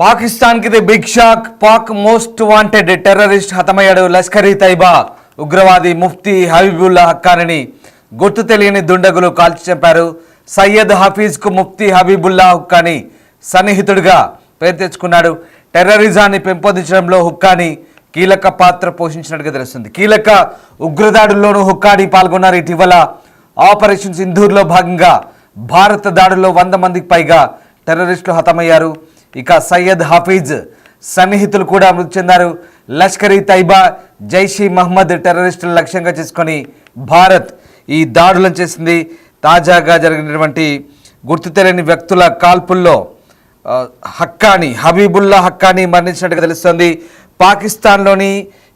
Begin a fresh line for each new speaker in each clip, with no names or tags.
పాకిస్తాన్ కి big shock. Pak most wanted terrorist హతమయ్యాడు. లష్కర్-ఇ తైబా ఉగ్రవాది ముఫ్తీ హబీబుల్లా హక్కానీని గుర్తు తెలియని దుండగులు కాల్చి చంపారు. సయ్యద్ హఫీజ్ కు ముఫ్తీ హబీబుల్లా హక్కానీ సన్నిహితుడిగా పేరు తెచ్చుకున్నాడు. టెర్రరిజాన్ని పెంపొందించడంలో హుక్కానీ కీలక పాత్ర పోషించినట్టుగా తెలుస్తుంది. కీలక ఉగ్రదాడుల్లోనూ హుక్కానీ పాల్గొన్నారు. ఇటీవల ఆపరేషన్ సింధూర్లో భాగంగా భారత దాడుల్లో 100 మందికి పైగా టెర్రరిస్టులు హతమయ్యారు. ఇక సయ్యద్ హఫీజ్ సన్నిహితులు కూడా మృతి చెందారు. లష్కర్-ఇ తైబా, జైష్-ఇ మహమ్మద్ టెర్రరిస్టులను లక్ష్యంగా చేసుకొని భారత్ ఈ దాడులను చేసింది. తాజాగా జరిగినటువంటి గుర్తు తెలియని వ్యక్తుల కాల్పుల్లో హక్కానీ హబీబుల్లా హక్కానీ మరణించినట్టుగా తెలుస్తోంది. పాకిస్తాన్లోని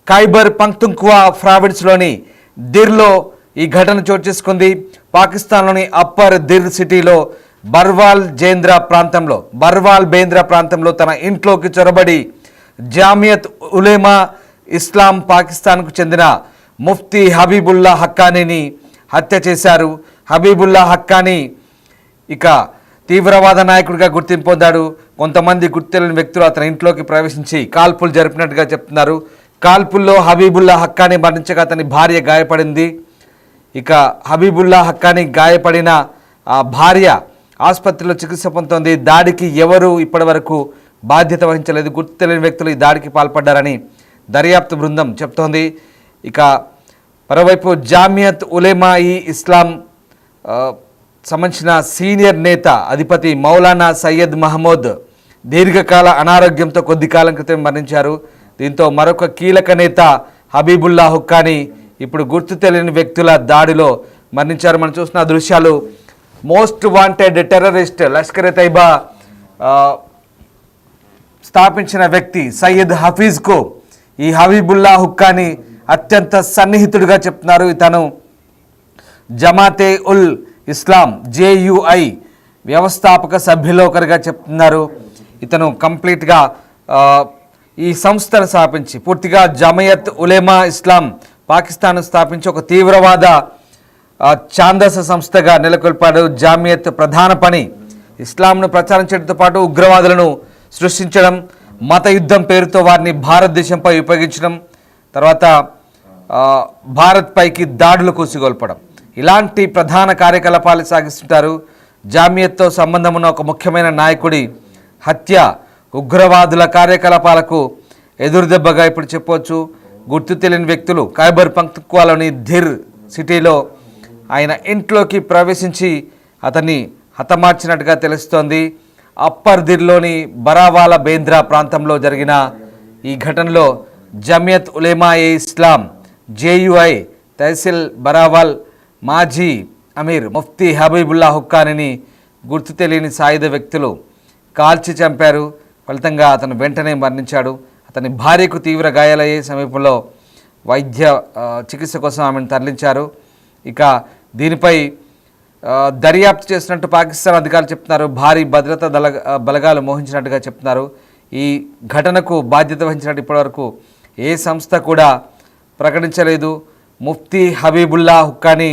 ఖైబర్ పఖ్తూన్ఖ్వా ప్రావిన్స్లోని దిర్లో ఈ ఘటన చోటు చేసుకుంది. పాకిస్తాన్లోని అప్పర్ దిర్ సిటీలో బర్వాల్ బేంద్రా ప్రాంతంలో తన ఇంట్లోకి చొరబడి జామియత్ ఉలేమా ఇస్లాం పాకిస్తాన్కు చెందిన ముఫ్తీ హబీబుల్లా హక్కానీని హత్య చేశారు. హబీబుల్లా హక్కానీ ఇక తీవ్రవాద నాయకుడిగా గుర్తింపు పొందాడు. కొంతమంది గుర్తులేని వ్యక్తులు అతని ఇంట్లోకి ప్రవేశించి కాల్పులు జరిపినట్టుగా చెప్తున్నారు. కాల్పుల్లో హబీబుల్లా హక్కానీ మరణించగా అతని భార్య గాయపడింది. ఇక హబీబుల్లా హక్కానీ గాయపడిన భార్య ఆసుపత్రిలో చికిత్స పొందుతోంది. దాడికి ఎవరు ఇప్పటివరకు బాధ్యత వహించలేదు. గుర్తు తెలియని వ్యక్తులు ఈ దాడికి పాల్పడ్డారని దర్యాప్తు బృందం చెప్తోంది. ఇక మరోవైపు జామియత్ ఉలేమా-ఇ ఇస్లాం సంబంధించిన సీనియర్ నేత అధిపతి మౌలానా సయ్యద్ మహమూద్ దీర్ఘకాల అనారోగ్యంతో కొద్ది కాలం క్రితం మరణించారు. దీంతో మరొక కీలక నేత హబీబుల్లా హక్కానీ ఇప్పుడు గుర్తు తెలియని వ్యక్తుల దాడిలో మరణించారు. మనం చూస్తున్న దృశ్యాలు మోస్ట్ వాంటెడ్ టెర్రరిస్ట్ లష్కర్-ఇ తైబా స్థాపించిన వ్యక్తి సయ్యద్ హఫీజ్కు ఈ హబీబుల్లా హక్కానీ అత్యంత సన్నిహితుడిగా చెప్తున్నారు. ఇతను జమాతే ఉల్ ఇస్లాం JUI వ్యవస్థాపక సభ్యులో ఒకరిగా చెప్తున్నారు. ఇతను కంప్లీట్గా ఈ సంస్థను స్థాపించి పూర్తిగా జమయత్ ఉలేమా ఇస్లాం పాకిస్తాన్ స్థాపించి ఒక తీవ్రవాద ఛాందస సంస్థగా నెలకొల్పాడు. జామియత్ ప్రధాన పని ఇస్లాంను ప్రచారం చేయడంతో పాటు ఉగ్రవాదులను సృష్టించడం, మత యుద్ధం పేరుతో వారిని భారతదేశంపై ఉపయోగించడం, తర్వాత భారత్ పైకి దాడులకు సిగొల్పడం, ఇలాంటి ప్రధాన కార్యకలాపాలు సాగిస్తుంటారు. జామియత్తో సంబంధం ఉన్న ఒక ముఖ్యమైన నాయకుడి హత్య ఉగ్రవాదుల కార్యకలాపాలకు ఎదురుదెబ్బగా ఇప్పుడు చెప్పవచ్చు. గుర్తు తెలియని వ్యక్తులు ఖైబర్ పఖ్తూన్ఖ్వాలోని ధిర్ సిటీలో ఆయన ఇంట్లోకి ప్రవేశించి అతన్ని హతమార్చినట్టుగా తెలుస్తోంది. అప్పర్ దిర్లోని బరావాల బేంద్రా ప్రాంతంలో జరిగిన ఈ ఘటనలో జమియత్ ఉలేమా-ఇ ఇస్లాం JUI తహసీల్ బరావాల్ మాజీ అమీర్ ముఫ్తీ హబీబుల్లా హక్కానీని గుర్తు తెలియని సాయుధ వ్యక్తులు కాల్చి చంపారు. ఫలితంగా అతను వెంటనే మరణించాడు. అతని భార్యకు తీవ్ర గాయాలయ్యే సమీపంలో వైద్య చికిత్స కోసం ఆమెను తరలించారు. ఇక దీనిపై దర్యాప్తు చేసినట్టు పాకిస్తాన్ అధికారులు చెప్తున్నారు. భారీ భద్రతా బలగాలు మోహించినట్టుగా చెప్తున్నారు. ఈ ఘటనకు బాధ్యత వహించినట్టు ఇప్పటివరకు ఏ సంస్థ కూడా ప్రకటించలేదు. ముఫ్తీ హబీబుల్లా హక్కానీ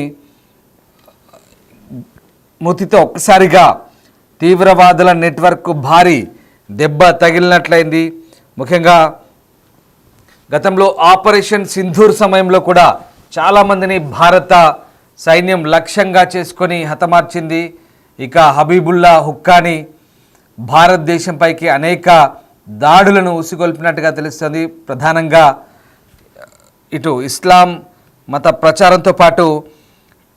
మృతితో ఒక్కసారిగా తీవ్రవాదుల నెట్వర్క్ భారీ దెబ్బ తగిలినట్లయింది. ముఖ్యంగా గతంలో ఆపరేషన్ సింధూర్ సమయంలో కూడా చాలామందిని భారత సైన్యం లక్ష్యంగా చేసుకొని హతమార్చింది. ఇక హబీబుల్లా హక్కానీ భారతదేశంపైకి అనేక దాడులను ఉసిగొల్పినట్టుగా తెలుస్తుంది. ప్రధానంగా ఇటు ఇస్లాం మత ప్రచారంతో పాటు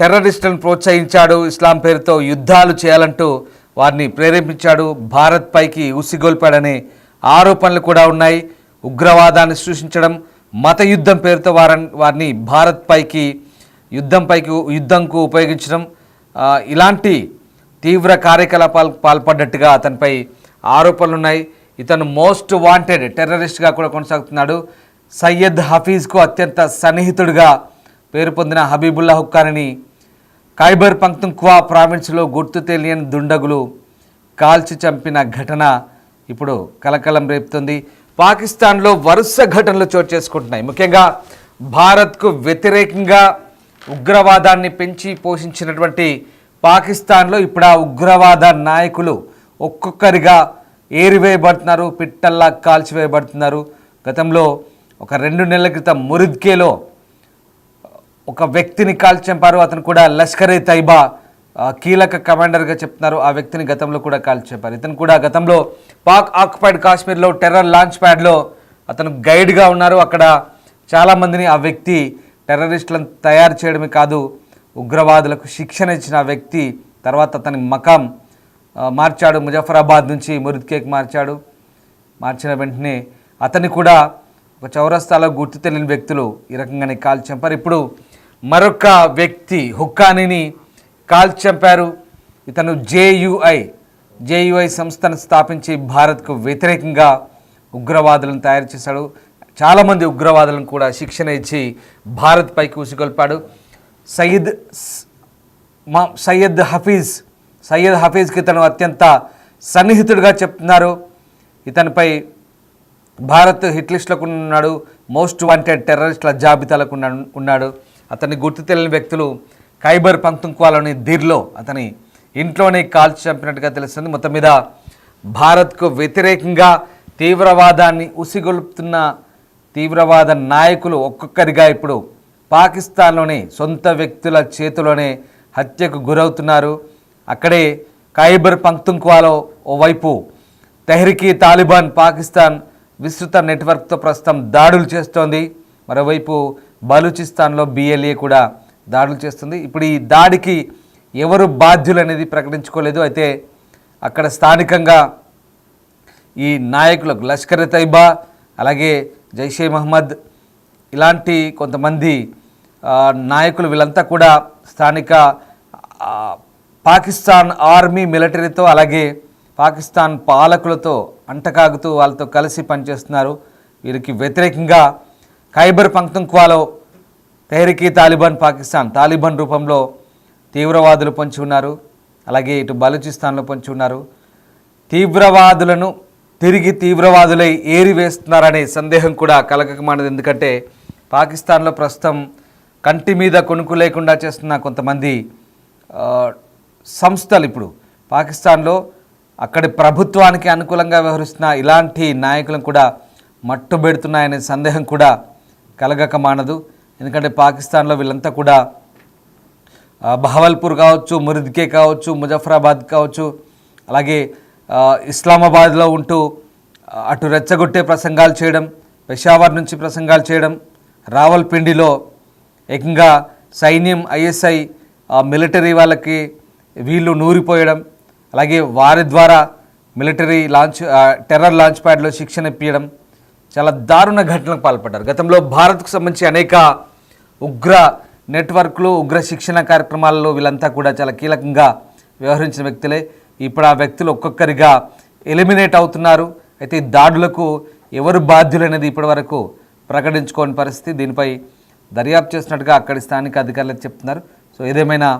టెర్రరిస్టులను ప్రోత్సహించాడు. ఇస్లాం పేరుతో యుద్ధాలు చేయాలంటూ వారిని ప్రేరేపించాడు. భారత్ పైకి ఉసిగొల్పాడనే ఆరోపణలు కూడా ఉన్నాయి. ఉగ్రవాదాన్ని సృష్టించడం, మత యుద్ధం పేరుతో వారిని భారత్ పైకి యుద్ధంకు ఉపయోగించడం, ఇలాంటి తీవ్ర కార్యకలాపాలు పాల్పడ్డట్టుగా అతనిపై ఆరోపణలు ఉన్నాయి. ఇతను మోస్ట్ వాంటెడ్ టెర్రరిస్ట్గా కూడా కొనసాగుతున్నాడు. సయ్యద్ హఫీజ్కు అత్యంత సన్నిహితుడిగా పేరు పొందిన హబీబుల్లా హక్కానీని ఖైబర్ పఖ్తూన్ఖ్వా ప్రావిన్స్లో గుర్తు తెలియని దుండగులు కాల్చి చంపిన ఘటన ఇప్పుడు కలకలం రేపుతుంది. పాకిస్తాన్లో వరుస ఘటనలు చోటు చేసుకుంటున్నాయి. ముఖ్యంగా భారత్కు వ్యతిరేకంగా ఉగ్రవాదాన్ని పెంచి పోషించినటువంటి పాకిస్తాన్లో ఇప్పుడు ఆ ఉగ్రవాద నాయకులు ఒక్కొక్కరిగా ఏరివేయబడుతున్నారు, పిట్టల్లా కాల్చివేయబడుతున్నారు. గతంలో ఒక 2 నెలల క్రితం మురిద్కేలో ఒక వ్యక్తిని కాల్చి చంపారు. అతను కూడా లష్కరే తైబా కీలక కమాండర్గా చెప్తున్నారు. ఆ వ్యక్తిని గతంలో కూడా కాల్చి చంపారు. ఇతను కూడా గతంలో పాక్ ఆక్యుపైడ్ కాశ్మీర్లో టెర్రర్ లాంచ్ ప్యాడ్లో అతను గైడ్గా ఉన్నారు. అక్కడ చాలామందిని ఆ వ్యక్తి టెర్రరిస్టులను తయారు చేయడమే కాదు, ఉగ్రవాదులకు శిక్షణ ఇచ్చిన ఆ వ్యక్తి తర్వాత అతని మకాం మార్చాడు. ముజఫరాబాద్ నుంచి మురిద్కేకి మార్చిన వెంటనే అతన్ని కూడా ఒక చౌరస్తాలో గుర్తు తెలియని వ్యక్తులు ఈ రకంగానే కాల్చి చంపారు. ఇప్పుడు మరొక వ్యక్తి హుక్కానీని కాల్చి చంపారు. ఇతను జేయుఐ సంస్థను స్థాపించి భారత్కు వ్యతిరేకంగా ఉగ్రవాదులను తయారు చేశాడు. చాలామంది ఉగ్రవాదులను కూడా శిక్షణ ఇచ్చి భారత్ పైకి ఉసిగొల్పాడు. సయ్యద్ హఫీజ్కి ఇతను అత్యంత సన్నిహితుడిగా చెప్తున్నారు. ఇతనిపై భారత్ హిట్ లిస్టులకు ఉన్నాడు, మోస్ట్ వాంటెడ్ టెర్రరిస్టుల జాబితాలకు ఉన్నాడు. అతన్ని గుర్తు తెలియని వ్యక్తులు ఖైబర్ పఖ్తుంఖ్వాలోని దిర్లో అతని ఇంట్లోనే కాల్చి చంపినట్టుగా తెలుస్తుంది. మొత్తం మీద భారత్కు వ్యతిరేకంగా తీవ్రవాదాన్ని ఉసిగొల్పుతున్న తీవ్రవాద నాయకులు ఒక్కొక్కరిగా ఇప్పుడు పాకిస్తాన్లోని సొంత వ్యక్తుల చేతిలోనే హత్యకు గురవుతున్నారు. అక్కడే ఖైబర్ పఖ్తుంఖ్వాలో ఓవైపు తెహ్రీకి తాలిబాన్ పాకిస్తాన్ విస్తృత నెట్వర్క్తో ప్రస్తుతం దాడులు చేస్తోంది. మరోవైపు బలూచిస్తాన్లో BLA కూడా దాడులు చేస్తుంది. ఇప్పుడు ఈ దాడికి ఎవరు బాధ్యులు అనేది ప్రకటించుకోలేదు. అయితే అక్కడ స్థానికంగా ఈ నాయకులకు లష్కరే తైబా అలాగే జైషే మహమ్మద్ ఇలాంటి కొంతమంది నాయకులు వీళ్ళంతా కూడా స్థానిక పాకిస్తాన్ ఆర్మీ మిలిటరీతో అలాగే పాకిస్తాన్ పాలకులతో అంటకాగుతూ వాళ్ళతో కలిసి పనిచేస్తున్నారు. వీరికి వ్యతిరేకంగా ఖైబర్ పఖ్తుంఖ్వాలో తెహ్రీకి తాలిబాన్ రూపంలో తీవ్రవాదులు పొంచి ఉన్నారు. అలాగే ఇటు బలూచిస్తాన్లో పొంచి ఉన్నారు. తీవ్రవాదులను తిరిగి తీవ్రవాదులై ఏరివేస్తున్నారనే సందేహం కూడా కలగకమానదు. ఎందుకంటే పాకిస్తాన్లో ప్రస్తుతం కంటి మీద కొనుక్కు లేకుండా చేస్తున్న కొంతమంది సంస్థలు ఇప్పుడు పాకిస్తాన్లో అక్కడి ప్రభుత్వానికి అనుకూలంగా వ్యవహరిస్తున్న ఇలాంటి నాయకులను కూడా మట్టుబెడుతున్నాయనే సందేహం కూడా కలగక మానదు. ఎందుకంటే పాకిస్తాన్లో వీళ్ళంతా కూడా బహవల్పూర్ కావచ్చు, మురిద్కే కావచ్చు, ముజఫరాబాద్ కావచ్చు, అలాగే ఇస్లామాబాద్లో ఉంటూ అటు రెచ్చగొట్టే ప్రసంగాలు చేయడం, పెషావర్ నుంచి ప్రసంగాలు చేయడం, రావల్పిండిలో ఏకంగా సైన్యం ISI మిలిటరీ వాళ్ళకి వీళ్ళు నూరిపోయడం, అలాగే వారి ద్వారా మిలిటరీ టెర్రర్ లాంచ్ ప్యాడ్లో శిక్షణ ఇప్పించడం, చాలా దారుణ ఘటనలకు పాల్పడ్డారు. గతంలో భారత్కు సంబంధించి అనేక ఉగ్ర నెట్వర్క్లు, ఉగ్ర శిక్షణ కార్యక్రమాల్లో వీళ్ళంతా కూడా చాలా కీలకంగా వ్యవహరించిన వ్యక్తులే. ఇప్పుడు ఆ వ్యక్తులు ఒక్కొక్కరిగా ఎలిమినేట్ అవుతున్నారు. అయితే ఈ దాడులకు ఎవరు బాధ్యులనేది ఇప్పటి వరకు ప్రకటించుకోని పరిస్థితి. దీనిపై దర్యాప్తు చేస్తున్నట్టుగా అక్కడి స్థానిక అధికారులు చెప్తున్నారు. సో ఏదేమైనా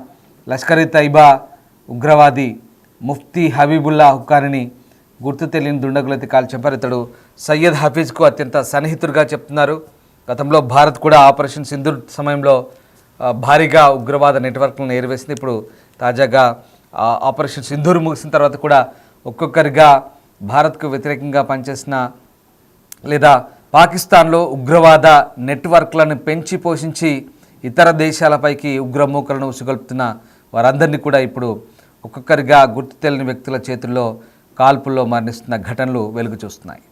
లష్కరే తైబా ఉగ్రవాది ముఫ్తీ హబీబుల్లా హుక్కానీని గుర్తు తెలియని దుండగులైతే కాల్చి చంపారు. ఇతడు సయ్యద్ హఫీజ్కు అత్యంత సన్నిహితుడిగా చెప్తున్నారు. గతంలో భారత్ కూడా ఆపరేషన్ సింధూర్ సమయంలో భారీగా ఉగ్రవాద నెట్వర్క్లను ఏరివేసింది. ఇప్పుడు తాజాగా ఆపరేషన్ సింధూర్ ముగిసిన తర్వాత కూడా ఒక్కొక్కరిగా భారత్కు వ్యతిరేకంగా పనిచేసిన లేదా పాకిస్తాన్లో ఉగ్రవాద నెట్వర్క్లను పెంచి పోషించి ఇతర దేశాలపైకి ఉగ్రమూకలను ఉసిగొల్పుతున్న వారందరినీ కూడా ఇప్పుడు ఒక్కొక్కరిగా గుర్తు తెలియని వ్యక్తుల చేతుల్లో కాల్పుల్లో మరణిస్తున్న ఘటనలు వెలుగు చూస్తున్నాయి.